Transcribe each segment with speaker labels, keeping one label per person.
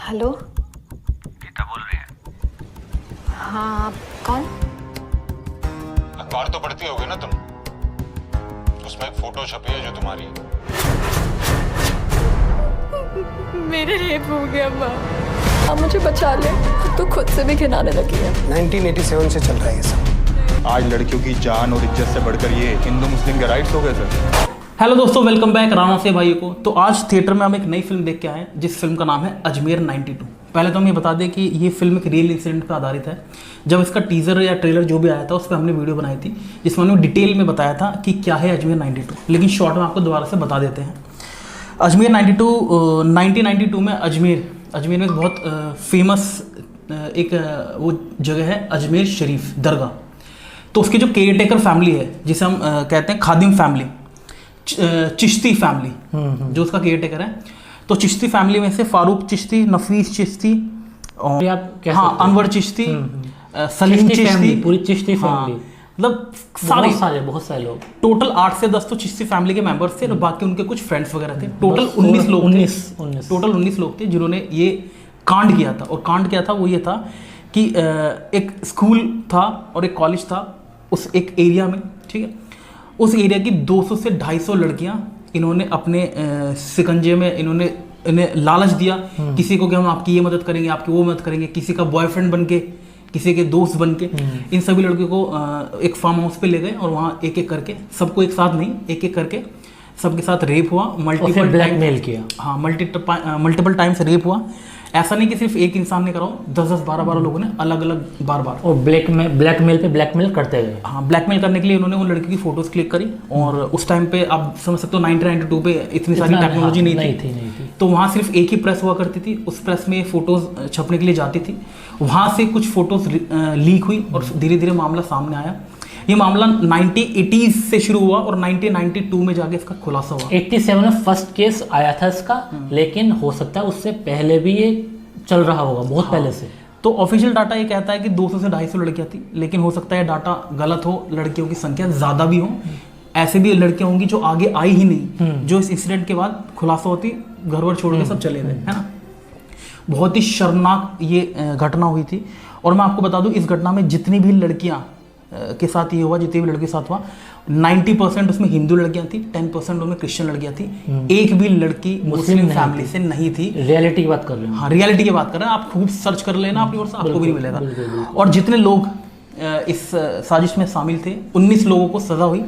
Speaker 1: Hello.
Speaker 2: Gita बोल रही है?
Speaker 1: हाँ, आप कौन?
Speaker 2: अखबार तो पढ़ती होगी ना तुम? उसमें एक फोटो छपी है जो तुम्हारी है।
Speaker 1: मेरे रेप हो गया माँ। आप मुझे बचा ले, तो खुद से भी घिनाने लगी है।
Speaker 3: 1987 से चल रहा है ये सब।
Speaker 4: आज लड़कियों की जान और इज्जत से बढ़कर ये हिंदू मुस्लिम के राइट्स हो गए सर।
Speaker 5: हेलो दोस्तों, वेलकम बैक राणा से भाइयों को। तो आज थिएटर में हम एक नई फिल्म देख के आए हैं जिस फिल्म का नाम है अजमेर 92। पहले तो हम ये बता दें कि ये फिल्म एक रियल इंसिडेंट पर आधारित है। जब इसका टीजर या ट्रेलर जो भी आया था उस पर हमने वीडियो बनाई थी जिसमें हमने डिटेल में बताया था कि क्या है अजमेर 92। लेकिन शॉर्ट में आपको दोबारा से बता देते हैं। अजमेर 92 1992 में अजमेर में एक बहुत फेमस एक वो जगह है अजमेर शरीफ दरगाह। तो उसकी जो केयर टेकर फैमिली है जिसे हम कहते हैं खादिम फैमिली, चिश्ती फैमिली जो उसका केयर टेकर है। तो चिश्ती फैमिली में से फारूक चिश्ती, नफीस चिश्ती और हाँ अनवर चिश्ती, सलीम चिश्ती,
Speaker 6: पूरी चिश्ती
Speaker 5: हाँ,
Speaker 6: फैमिली,
Speaker 5: मतलब
Speaker 6: बहुत सारे लोग,
Speaker 5: टोटल 8 से 10 तो चिश्ती फैमिली के मेंबर्स थे और बाकी उनके कुछ फ्रेंड्स वगैरह थे। टोटल 19 लोग थे।
Speaker 6: 19
Speaker 5: टोटल 19 लोग थे जिन्होंने ये कांड किया था। और कांड क्या था वो ये था कि एक स्कूल था और एक कॉलेज था उस एक एरिया में, ठीक है। उस एरिया की 200 से 250 लड़कियां इन्होंने अपने शिकंजे में इन्हें लालच दिया किसी को कि हम आपकी ये मदद करेंगे, आपकी वो मदद करेंगे। किसी का बॉयफ्रेंड बन के, किसी के दोस्त बन के इन सभी लड़कियों को एक फार्म हाउस पे ले गए और वहाँ एक एक करके, सबको एक साथ नहीं, एक एक करके सबके साथ रेप हुआ। मल्टीपल
Speaker 6: ब्लैकमेल किया।
Speaker 5: हाँ, मल्टीपल टाइम्स रेप हुआ। ऐसा नहीं कि सिर्फ एक इंसान ने करा हो, 10-10, 12-12 लोगों ने अलग अलग बार
Speaker 6: और ब्लैकमेल करते गए।
Speaker 5: हाँ, ब्लैकमेल करने के लिए उन्होंने उन लड़की की फोटोज क्लिक करी। और उस टाइम पे आप समझ सकते हो 1992 पे इतनी सारी टेक्नोलॉजी नहीं थी। तो वहाँ सिर्फ एक ही प्रेस हुआ करती थी। उस प्रेस में फोटोज छपने के लिए जाती थी। वहाँ से कुछ फोटोज लीक हुई और धीरे धीरे मामला सामने आया। ये मामला 1980s से शुरू हुआ और 1992 में जाके इसका खुलासा हुआ।
Speaker 6: 87 में फर्स्ट केस आया था इसका, लेकिन हो सकता है उससे पहले भी ये चल रहा होगा, बहुत पहले से।
Speaker 5: तो ऑफिशियल डाटा ये कहता है कि 200 से 250 लड़कियां थी, लेकिन हो सकता है डाटा गलत हो, लड़कियों की संख्या ज़्यादा भी हो। ऐसे भी लड़कियां होंगी जो आगे आई ही नहीं, जो इस इंसिडेंट के बाद खुलासा होती घर वर छोड़ के सब चले गए, है ना। बहुत ही शर्मनाक ये घटना हुई थी। और मैं आपको बता दूं, इस घटना में जितनी भी लड़कियां के साथ ये हुआ, जितनी भी लड़की के साथ हुआ, 90% उसमें हिंदू लड़कियां थी, 10% उसमें क्रिश्चियन लड़कियां थी। एक भी लड़की मुस्लिम फैमिली से नहीं थी।
Speaker 6: रियलिटी की बात कर रहे हैं।
Speaker 5: हाँ, रियलिटी की बात कर रहे हैं। आप खूब सर्च कर लेना अपनी ओर से, आपको भी नहीं मिलेगा। और जितने लोग इस साजिश में शामिल थे, 19 लोगों को सजा हुई।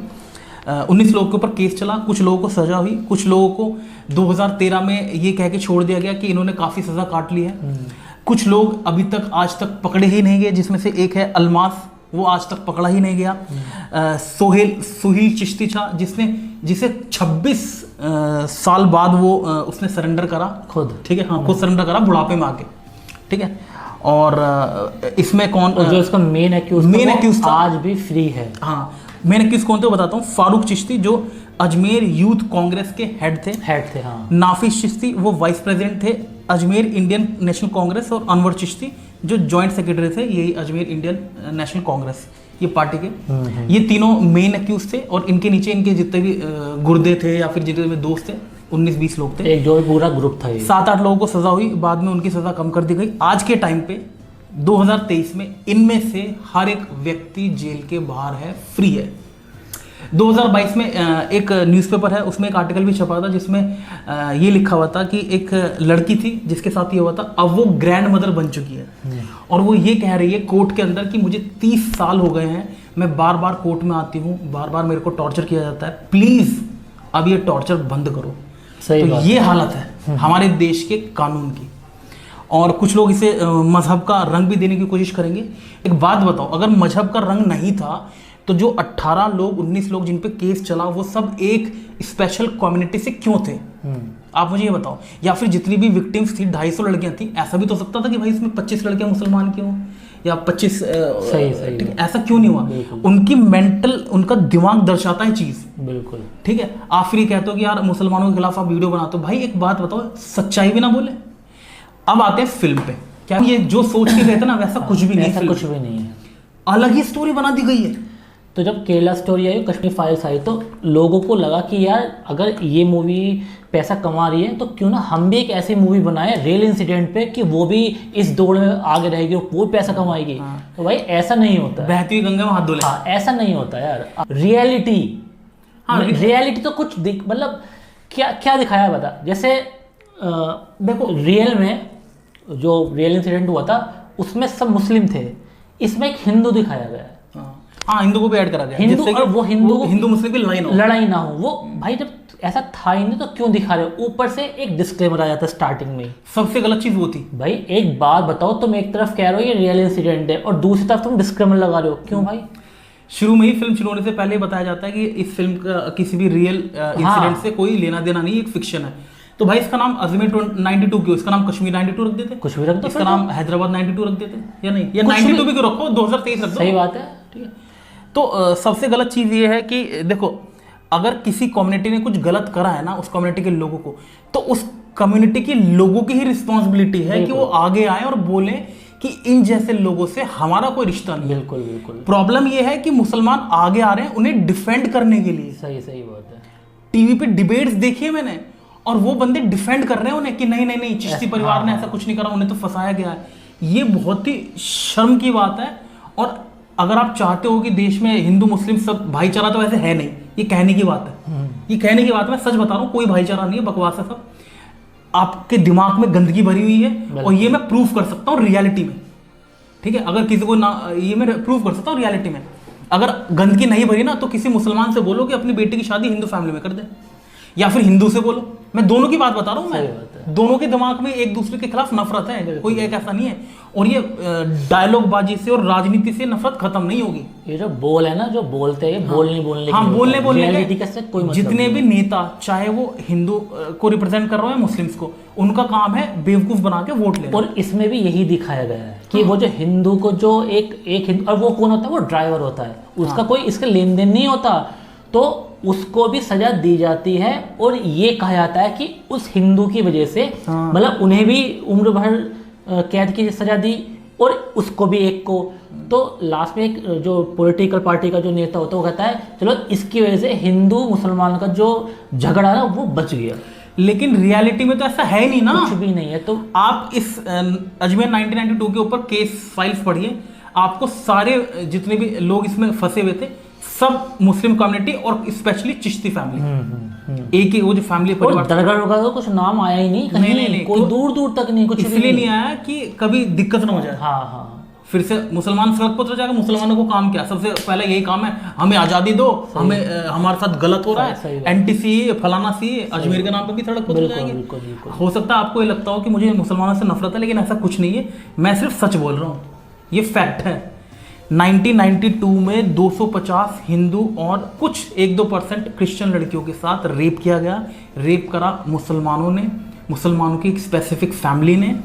Speaker 5: 19 लोगों के ऊपर केस चला, कुछ लोगों को सजा हुई, कुछ लोगों को 2013 में ये कह के छोड़ दिया गया कि इन्होंने काफ़ी सज़ा काट ली है। कुछ लोग अभी तक आज तक पकड़े ही नहीं गए, जिसमें से एक है अलमास, वो आज तक पकड़ा ही नहीं गया। सुहेल चिश्ती था जिसे 26 साल बाद वो उसने सरेंडर करा खुद, ठीक है। हाँ, खुद सरेंडर करा बुढ़ापे में आके, ठीक है। और इसमें कौन
Speaker 6: जो इसका मेन एक्यूज था आज भी फ्री है।
Speaker 5: हाँ, मेन एक्यूज कौन थे बताता हूँ। फारूक चिश्ती जो अजमेर यूथ कांग्रेस के हेड थे। हाँ। नाफिस चिश्ती वो वाइस प्रेसिडेंट थे अजमेर इंडियन नेशनल कांग्रेस। और अनवर चिश्ती जो जॉइंट सेक्रेटरी थे यही अजमेर इंडियन नेशनल कांग्रेस, ये पार्टी के। ये तीनों मेन एक्यूज थे और इनके नीचे इनके जितने भी गुर्दे थे या फिर जितने भी दोस्त थे, 19-20 लोग थे।
Speaker 6: एक जो पूरा ग्रुप था।
Speaker 5: 7-8 लोगों को सजा हुई, बाद में उनकी सजा कम कर दी गई। आज के टाइम पे 2023 में इनमें से हर एक व्यक्ति जेल के बाहर है, फ्री है। 2022 में एक न्यूज़पेपर है, उसमें एक आर्टिकल भी छपा था जिसमें ये लिखा हुआ था कि एक लड़की थी जिसके साथ ये हुआ था, अब वो ग्रैंड मदर बन चुकी है। और वो ये कह रही है कोर्ट के अंदर कि मुझे 30 साल हो गए हैं, मैं बार बार कोर्ट में आती हूँ, बार बार मेरे को टॉर्चर किया जाता है, प्लीज़ अब ये टॉर्चर बंद करो। तो ये हालत है हमारे देश के कानून की। और कुछ लोग इसे मजहब का रंग भी देने की कोशिश करेंगे। एक बात बताओ, अगर मजहब का रंग नहीं था तो जो 18 लोग 19 लोग जिन पे केस चला वो सब एक स्पेशल कम्युनिटी से क्यों थे? आप मुझे ये बताओ। या फिर जितनी भी विक्टिम्स थी 250 लड़कियां थी, ऐसा भी तो सकता था कि भाई इसमें 25 लड़कियां मुसलमान क्यों या 25
Speaker 6: सही
Speaker 5: ऐसा क्यों नहीं हुआ? उनकी मेंटल, उनका दिमाग दर्शाता है चीज,
Speaker 6: बिल्कुल,
Speaker 5: ठीक है। आप फिर कहते हो कि यार मुसलमानों के खिलाफ आप वीडियो बनाते हो। भाई एक बात बताओ, सच्चाई भी ना बोले। अब आते हैं फिल्म पे। क्या ये जो सोच के गए थे ना वैसा कुछ भी नहीं,
Speaker 6: ऐसा कुछ भी नहीं है,
Speaker 5: अलग ही स्टोरी बना दी गई है।
Speaker 6: तो जब केरला स्टोरी आई, कश्मीर फाइल्स आई, तो लोगों को लगा कि यार अगर ये मूवी पैसा कमा रही है तो क्यों ना हम भी एक ऐसी मूवी बनाए रियल इंसिडेंट पे कि वो भी इस दौड़ में आगे रहेगी और वो पैसा कमाएगी। तो भाई ऐसा नहीं होता है।
Speaker 5: बहती हुई गंगा में हाथ धो ले।
Speaker 6: हाँ, ऐसा नहीं होता यार। रियलिटी,
Speaker 5: हाँ,
Speaker 6: रियलिटी तो कुछ मतलब क्या क्या दिखाया बता। जैसे देखो रियल में जो रियल इंसिडेंट हुआ था उसमें सब मुस्लिम थे, इसमें एक हिंदू दिखाया गया है।
Speaker 5: हाँ, हिंदू को भी ऐड करा गया,
Speaker 6: हिंदू
Speaker 5: जिससे कि
Speaker 6: और वो
Speaker 5: हिंदू मुस्लिम की
Speaker 6: लड़ाई ना हो। वो भाई जब ऐसा था ही नहीं तो क्यों दिखा रहे हो। ऊपर से एक डिस्क्लेमर आ जाता है स्टार्टिंग में ही।
Speaker 5: सबसे गलत चीज वो थी।
Speaker 6: भाई एक बात बताओ, तुम एक तरफ कह रहे हो ये रियल इंसिडेंट है और दूसरी तरफ तुम डिस्क्लेमर लगा रहे हो, क्यों भाई?
Speaker 5: शुरू में ही फिल्म शुरू होने से पहले ही बताया जाता है कि इस फिल्म का किसी भी रियल इंसिडेंट से कोई लेना देना नहीं, एक फिक्शन है। तो भाई इसका नाम अजमेर 92 क्यों, इसका नाम कश्मीर 92 रख देते,
Speaker 6: कुछ भी रख दो,
Speaker 5: इसका नाम हैदराबाद 92 रख देते, या नहीं, या 92 भी क्यों रखो, 2023 रख दो।
Speaker 6: सही बात है।
Speaker 5: ठीक है। तो सबसे गलत चीज़ ये है कि देखो, अगर किसी कम्युनिटी ने कुछ गलत करा है ना उस कम्युनिटी के लोगों को, तो उस कम्युनिटी के लोगों की ही रिस्पॉन्सिबिलिटी है कि वो आगे आए और बोले कि इन जैसे लोगों से हमारा कोई रिश्ता नहीं।
Speaker 6: बिल्कुल बिल्कुल।
Speaker 5: प्रॉब्लम ये है कि मुसलमान आगे आ रहे हैं उन्हें डिफेंड करने के लिए।
Speaker 6: सही सही बात है।
Speaker 5: टीवी पे डिबेट्स देखिए मैंने, और वो बंदे डिफेंड कर रहे हैं उन्हें कि नहीं नहीं नहीं, चिश्ती परिवार ने ऐसा कुछ नहीं करा, उन्हें तो फंसाया गया है। ये बहुत ही शर्म की बात है। और अगर आप चाहते हो कि देश में हिंदू मुस्लिम सब भाईचारा, तो वैसे है नहीं, ये कहने की बात है। ये कहने की बात है, मैं सच बता रहा हूँ, कोई भाईचारा नहीं है, बकवास है सब। आपके दिमाग में गंदगी भरी हुई है और ये मैं प्रूफ कर सकता हूँ रियलिटी में। ठीक है, अगर किसी को ना, ये मैं प्रूफ कर सकता हूँ रियलिटी में। अगर गंदगी नहीं भरी ना तो किसी मुसलमान से बोलो कि अपनी बेटी की शादी हिंदू फैमिली में कर दे, या फिर हिंदू से बोलो। मैं दोनों की बात बता रहा हूँ, मैं दोनों के दिमाग में एक दूसरे के खिलाफ नफरत है, कोई एक ऐसा नहीं है। और ये डायलॉगबाजी से और राजनीति से नफरत खत्म नहीं होगी।
Speaker 6: ये जो बोल है ना, जो बोलते हैं, बोलने
Speaker 5: हाँ, बोलने
Speaker 6: रियलिटी का से कोई मतलब
Speaker 5: जितने भी नेता, चाहे वो हिंदू को रिप्रेजेंट कर रहे हो या मुस्लिम्स को, उनका काम है बेवकूफ बना के वोट लेना।
Speaker 6: और इसमें भी यही दिखाया गया है कि वो जो हिंदू को जो एक हिंदू, और वो कौन होता है, वो ड्राइवर होता है, उसका कोई इसका लेन देन नहीं होता, तो उसको भी सजा दी जाती है। और ये कहा जाता है कि उस हिंदू की वजह से मतलब उन्हें भी उम्र भर कैद की सजा दी और उसको भी एक को। तो लास्ट में एक जो पॉलिटिकल पार्टी का जो नेता होता है वो कहता है चलो इसकी वजह से हिंदू मुसलमान का जो झगड़ा ना वो बच गया।
Speaker 5: लेकिन रियलिटी में तो ऐसा है नहीं ना,
Speaker 6: कुछ भी नहीं है। तो
Speaker 5: आप इस अजमेर 1992 के ऊपर केस फाइल्स पढ़िए, आपको सारे जितने भी लोग इसमें फंसे हुए थे सब मुस्लिम कम्युनिटी और स्पेशली चिश्ती फैमिली, एक ही वो जो फैमिली परिवार।
Speaker 6: दरगाह का तो कुछ नाम आया ही नहीं कहीं, नहीं, कोई दूर दूर तक नहीं, कुछ
Speaker 5: इसलिए नहीं आया कि कभी दिक्कत ना हो जाए।
Speaker 6: हाँ हाँ,
Speaker 5: फिर से मुसलमान सड़क पर उतर जाएगा। मुसलमानों को काम क्या, सबसे पहले यही काम है, हमें आज़ादी दो, हमें हमारे साथ गलत हो रहा है, एंटी सी फलाना सी, अजमेर के नाम पे भी सड़क पर उतर जाएंगे। हो सकता है आपको ये लगता हो कि मुझे मुसलमानों से नफरत है, लेकिन ऐसा कुछ नहीं है, मैं सिर्फ सच बोल रहा हूँ, ये फैक्ट है। 1992 में 250 हिंदू और कुछ 1-2% क्रिश्चियन लड़कियों के साथ रेप किया गया। रेप करा मुसलमानों ने, मुसलमानों की एक स्पेसिफिक फैमिली ने।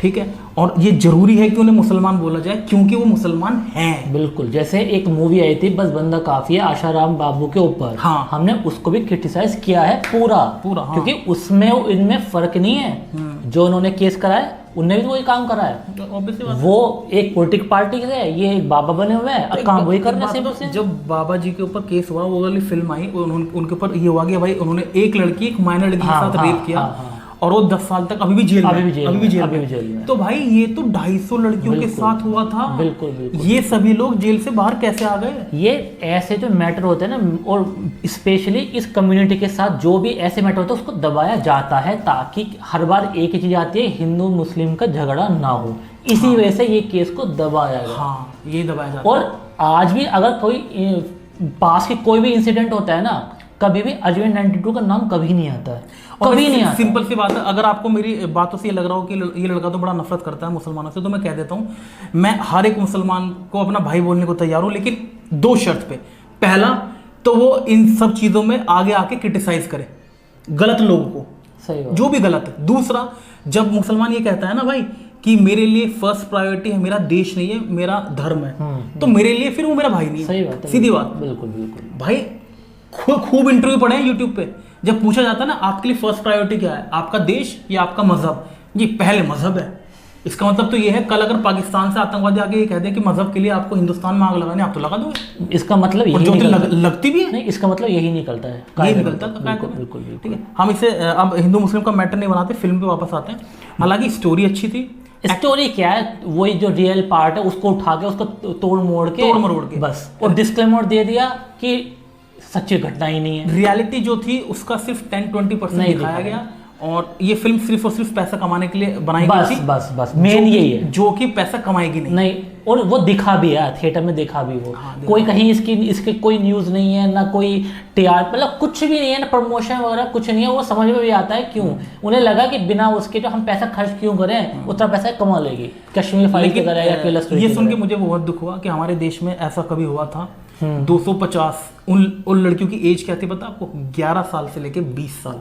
Speaker 5: ठीक है, और ये जरूरी है कि उन्हें मुसलमान बोला जाए क्योंकि वो मुसलमान हैं।
Speaker 6: बिल्कुल, जैसे एक मूवी आई थी बस बंदा काफी है आशाराम बाबू के ऊपर,
Speaker 5: हाँ,
Speaker 6: हमने उसको भी क्रिटिसाइज किया है पूरा हाँ। क्योंकि उसमें इनमें फर्क नहीं है, जो उन्होंने केस कराया उनने भी तो वही काम करा है। वो एक पॉलिटिकल पार्टी से है, ये एक बाबा बने हुए हैं, अब काम वही कर रहे हैं।
Speaker 5: जब बाबा जी के ऊपर केस हुआ, वो वाली फिल्म आई, उनके ऊपर ये हुआ कि भाई उन्होंने एक लड़की, एक माइनर लड़की के साथ रेप किया और वो 10 साल तक अभी भी जेल में। तो भाई ये तो 250 लड़कियों के साथ हुआ था।
Speaker 6: बिल्कुल बिल्कुल।
Speaker 5: ये सभी लोग जेल से बाहर कैसे आ गए?
Speaker 6: ये ऐसे जो मैटर होते हैं ना, और स्पेशली इस कम्युनिटी के साथ जो भी ऐसे मैटर होते हैं उसको दबाया जाता है ताकि हर बार एक ही चीज आती है, हिंदू मुस्लिम का झगड़ा ना हो। इसी वजह से ये केस को दबाया गया।
Speaker 5: हाँ, ये दबाया जाता है।
Speaker 6: और आज भी अगर कोई पास की कोई भी इंसिडेंट होता है ना, कभी भी अजमेर 92 का नाम कभी नहीं आता है, कभी नहीं आता।
Speaker 5: सिंपल सी बात है, अगर आपको मेरी बातों से ये लग रहा हो कि ये लड़का तो बड़ा नफरत करता है मुसलमानों से, तो मैं कह देता हूँ, मैं हर एक मुसलमान को अपना भाई बोलने को तैयार हूँ, लेकिन 2 शर्त पे। पहला तो वो इन सब चीज़ों में आगे आके क्रिटिसाइज करे गलत लोगों को,
Speaker 6: सही बात,
Speaker 5: जो भी गलत है। दूसरा, जब मुसलमान ये कहता है ना भाई कि मेरे लिए फर्स्ट प्रायोरिटी है मेरा देश नहीं है, मेरा धर्म है, तो मेरे लिए फिर वो मेरा भाई नहीं है।
Speaker 6: सही बात है,
Speaker 5: सीधी बात।
Speaker 6: बिल्कुल बिल्कुल।
Speaker 5: भाई खूब इंटरव्यू पढ़े हैं यूट्यूब पे, जब पूछा जाता है ना आपके लिए फर्स्ट प्रायोरिटी क्या है, आपका देश या आपका मजहब? जी पहले मजहब है। इसका मतलब तो ये है, कल अगर पाकिस्तान से आतंकवादी आके ये कह दे कि मजहब के लिए आपको हिंदुस्तान में आग लगाने, आप तो लगा दोगे।
Speaker 6: इसका मतलब
Speaker 5: और
Speaker 6: यही
Speaker 5: ज्योति
Speaker 6: निकलता
Speaker 5: लगती भी है,
Speaker 6: नहीं, इसका मतलब यही निकलता है,
Speaker 5: ये निकलता है।
Speaker 6: बिल्कुल बिल्कुल बिल्कुल।
Speaker 5: ठीक है, हम इसे अब हिंदू मुस्लिम का मैटर नहीं बनाते, फिल्म पे वापस आते हैं। हालांकि स्टोरी अच्छी थी।
Speaker 6: स्टोरी क्या है, वही जो रियल पार्ट है उसको उठा के उसको तोड़ मरोड़ के बस, और डिस्क्लेमर दे दिया कि सच्ची घटना ही नहीं है।
Speaker 5: रियलिटी जो थी उसका सिर्फ 10-20%
Speaker 6: नहीं
Speaker 5: दिखाया
Speaker 6: दिखाया।
Speaker 5: गया, और ये फिल्म सिर्फ और सिर्फ पैसा कमाने के लिए बनाई गई
Speaker 6: बस
Speaker 5: थी।
Speaker 6: बस मेन यही है,
Speaker 5: जो कि पैसा कमाएगी नहीं।
Speaker 6: और वो दिखा भी है, थिएटर में दिखा भी वो।
Speaker 5: हाँ,
Speaker 6: कोई कहीं इसके कोई न्यूज़ नहीं है, ना कोई टीआर, मतलब कुछ भी नहीं है, ना प्रमोशन वगैरह कुछ नहीं है। वो समझ में भी आता है क्यों उन्हें लगा कि बिना उसके जो हम पैसा खर्च क्यों करें, उतना पैसा कमा लेगी। कश्मीर फाइल की तरह या केला स्टोरी
Speaker 5: ये सुन के मुझे बहुत दुख हुआ कि हमारे देश में ऐसा कभी हुआ था। 250 उन लड़कियों की एज क्या थी पता आपको? 11 साल से लेके 20 साल।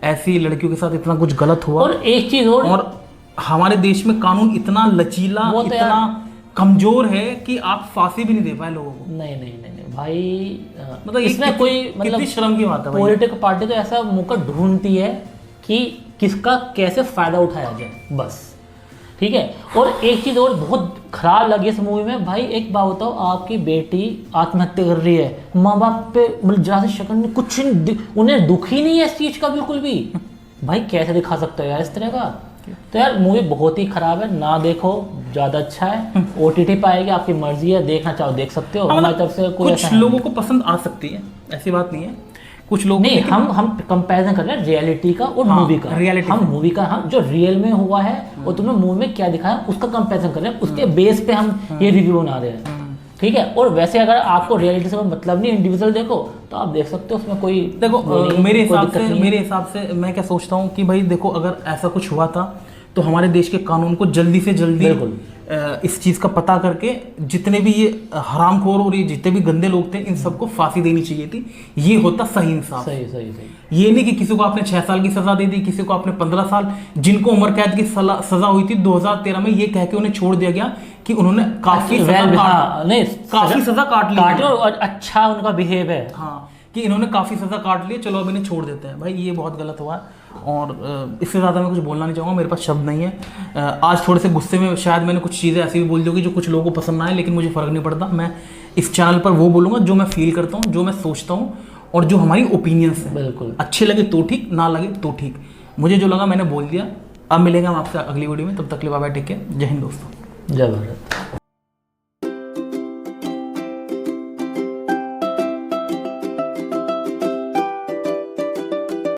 Speaker 5: ऐसी लड़कियों के साथ इतना कुछ गलत हुआ।
Speaker 6: और एक चीज और
Speaker 5: हमारे देश में कानून इतना लचीला,
Speaker 6: वो तो
Speaker 5: इतना कमजोर है कि आप फांसी भी नहीं दे पाए लोगों को।
Speaker 6: नहीं भाई,
Speaker 5: मतलब
Speaker 6: इसमें कोई मतलब
Speaker 5: कितनी शर्म की बात है भाई।
Speaker 6: पॉलिटिकल पार्टी तो ऐसा मौका ढूंढती है कि किसका कैसे फायदा उठाया जाए, बस। ठीक है, और एक चीज़ और बहुत खराब लगी इस मूवी में भाई, एक बात बताओ, आपकी बेटी आत्महत्या कर रही है, माँ बाप पे मतलब जरा से शक्ल में कुछ उन्हें दुख ही नहीं है इस चीज़ का बिल्कुल भी। भाई कैसे दिखा सकते हो यार इस तरह का? तो यार मूवी बहुत ही खराब है, ना देखो, ज़्यादा अच्छा है। OTT पे आएगी, आपकी मर्जी है, देखना चाहो देख सकते हो। हमारी तरफ से कोई
Speaker 5: कुछ लोगों को पसंद आ सकती है, ऐसी बात नहीं है। कुछ लोग
Speaker 6: नहीं, हम कंपैरिजन कर रहे हैं रियलिटी का और मूवी का।
Speaker 5: रियलिटी
Speaker 6: हम मूवी का, हम जो रियल में हुआ है और तुमने मूवी में क्या दिखाया उसका कंपैरिजन कर रहे हैं, उसके बेस पे हम ये रिव्यू बना रहे हैं। ठीक है, और वैसे अगर आपको रियलिटी से मतलब नहीं, इंडिविजुअल देखो तो आप देख सकते हो, उसमें कोई
Speaker 5: देखो मेरे हिसाब से
Speaker 6: है।
Speaker 5: मैं क्या सोचता हूँ कि भाई देखो, अगर ऐसा कुछ हुआ था तो हमारे देश के कानून को जल्दी से जल्दी इस चीज़ का पता करके जितने भी ये हरामखोर और ये जितने भी गंदे लोग थे इन सबको फांसी देनी चाहिए थी। ये होता सही इंसाफ।
Speaker 6: सही।
Speaker 5: ये नहीं कि किसी को आपने 6 साल की सजा दे दी, किसी को आपने 15 साल, जिनको उम्र कैद की सजा हुई थी 2013 में, ये कह के उन्हें छोड़ दिया गया कि उन्होंने काफी सजा काट ली
Speaker 6: और अच्छा उनका बिहेव है।
Speaker 5: हाँ, कि इन्होंने काफी सजा काट ली, चलो अब इन्हें छोड़ देते हैं। भाई ये बहुत गलत हुआ है, और इससे ज़्यादा मैं कुछ बोलना नहीं चाहूँगा, मेरे पास शब्द नहीं है। आज थोड़े से गुस्से में शायद मैंने कुछ चीज़ें ऐसी भी बोल दी होगी जो कुछ लोगों को पसंद ना आए, लेकिन मुझे फ़र्क नहीं पड़ता। मैं इस चैनल पर वो बोलूँगा जो मैं फील करता हूँ, जो मैं सोचता हूँ, और जो हमारी ओपिनियंस है।
Speaker 6: बिल्कुल,
Speaker 5: अच्छे लगे तो ठीक, ना लगे तो ठीक। मुझे जो लगा मैंने बोल दिया। अब मिलेंगे हम आपसे अगली वीडियो में, तब तक के लिए बाय बाय, टेक केयर, जय हिंद दोस्तों,
Speaker 6: जय भारत।